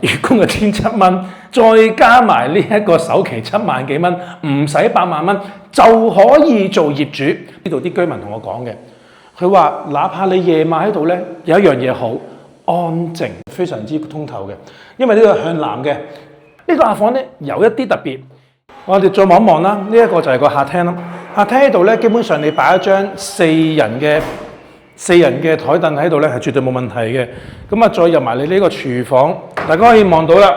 月供嘅1700蚊，再加埋呢一個首期7萬幾蚊，唔使8萬蚊就可以做業主。呢度啲居民同我講嘅，佢話哪怕你夜晚喺度咧，有一樣嘢好安靜，非常之通透嘅。因為呢個向南嘅呢個客房咧有一啲特別。我哋再望一望啦，呢一個就係個客廳啦。客廳喺度咧，基本上你擺一張四人嘅台凳喺度咧，係絕對冇問題嘅。咁啊，再入埋你呢個廚房，大家可以望到啦。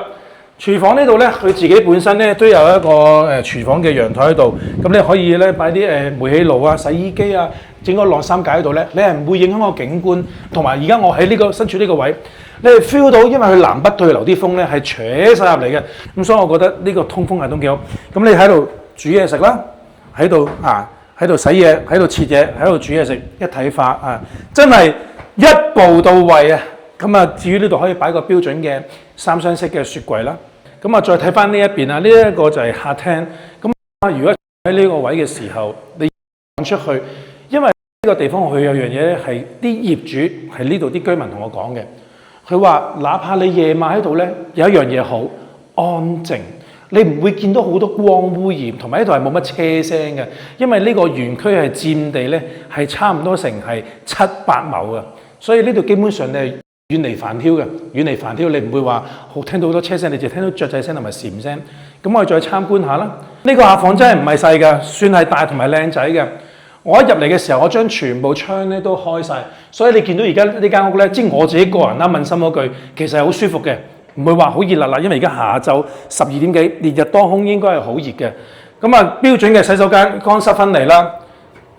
廚房呢度咧，佢自己本身咧都有一個廚房嘅陽台喺度。咁你可以咧擺啲煤氣爐啊、洗衣機啊，整個晾衫架喺度咧，你係唔會影響個景觀。同埋而家我喺呢個身處呢個位，你係 feel 到，因為佢南北對流啲風咧係扯晒入嚟嘅。咁所以我覺得呢個通風系統幾好。咁你喺度煮嘢食啦，喺度洗嘢，喺度切嘢，喺度煮嘢食，一體化啊！真係一步到位啊！咁啊，至於呢度可以擺個標準嘅3箱式嘅雪櫃啦。咁啊，再睇翻呢一邊啊，呢一個就係客廳。咁啊，如果喺呢個位嘅時候，你講出去，因為呢個地方佢有樣嘢咧，係啲業主係呢度啲居民同我講嘅。佢話哪怕你夜晚喺度咧，有一樣嘢好安靜。你唔會見到好多光污染，同埋呢度係冇乜車聲嘅，因為呢個園區係佔地咧係差唔多成係7-8畝嘅，所以呢度基本上你係遠離煩囂嘅，遠離煩囂，你唔會話聽到好多車聲，你就聽到雀仔聲同埋蟬聲。咁我哋再參觀下啦。呢個客房真係唔係細㗎，算係大同埋靚仔嘅。我一入嚟嘅時候，我將全部窗咧都開晒，所以你見到而家呢間屋咧，即係我自己個人啦，問心嗰句，其實係好舒服嘅。唔會話好熱辣辣，因為而家下晝12點幾，烈日當空，應該係好熱嘅。咁啊，標準嘅洗手間，乾濕分離啦。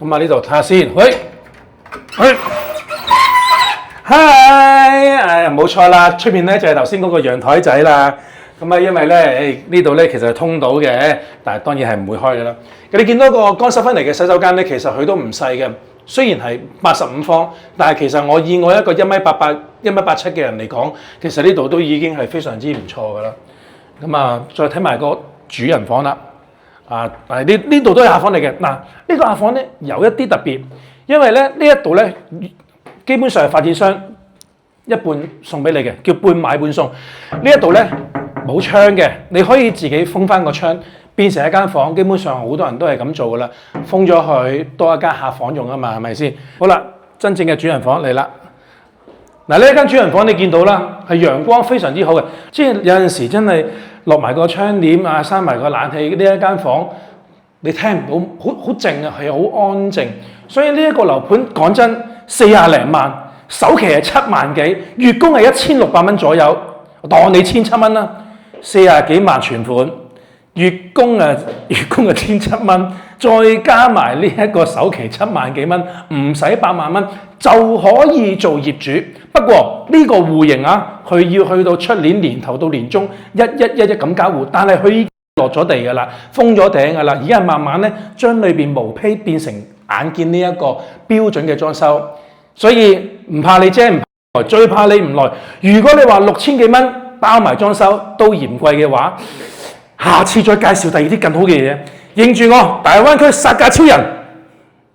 咁啊，呢度睇下先，嗨，冇錯啦，出面咧就係頭先嗰個陽台仔啦。咁啊，因為咧，呢度咧其實係通到嘅，但係當然係唔會開嘅啦。你見到個乾濕分離嘅洗手間咧，其實佢都唔細嘅。雖然係85方，但係其實我以我一個1.88米、1.87米嘅人嚟講，其實呢度都已經係非常之唔錯㗎啦。咁啊，再睇埋個主人房啦。但係呢度都係客房嚟嘅。嗱，呢個客房咧有一啲特別，因為咧呢一度咧基本上係發展商一半送俾你嘅，叫半買半送。呢一度咧冇窗嘅，你可以自己封翻個窗。變成一間房，基本上好多人都係咁做噶啦，封咗佢，多一間客房用啊嘛，係咪先？好啦，真正嘅主人房嚟啦。嗱，呢一間主人房你見到啦，係陽光非常之好嘅，即係有陣時真係落埋個窗簾啊，閂埋個冷氣，呢一間房你聽唔到，好靜啊，係好安靜。所以呢一個樓盤講真，40零萬，首期係7萬幾，月供係1600蚊左右，當你1700蚊啦，40幾萬存款。月供1700蚊，再加埋呢一個首期7萬幾蚊，唔使8萬蚊就可以做業主。不過呢個戶型啊，佢要去到出年年頭到年中1111咁交戶，但係佢已經落咗地㗎啦，封咗頂㗎啦，而家慢慢咧將裏邊毛坯變成眼見呢一個標準嘅裝修，所以唔怕你啫，唔怕來，最怕你唔來。如果你話6000幾蚊包埋裝修都嫌貴嘅話，下次再介紹第二啲更好嘅嘢，認住我大灣區殺價超人，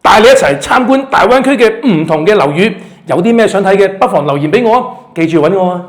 帶你一齊參觀大灣區嘅唔同嘅樓宇，有啲咩想睇嘅，不妨留言俾我，記住揾我啊！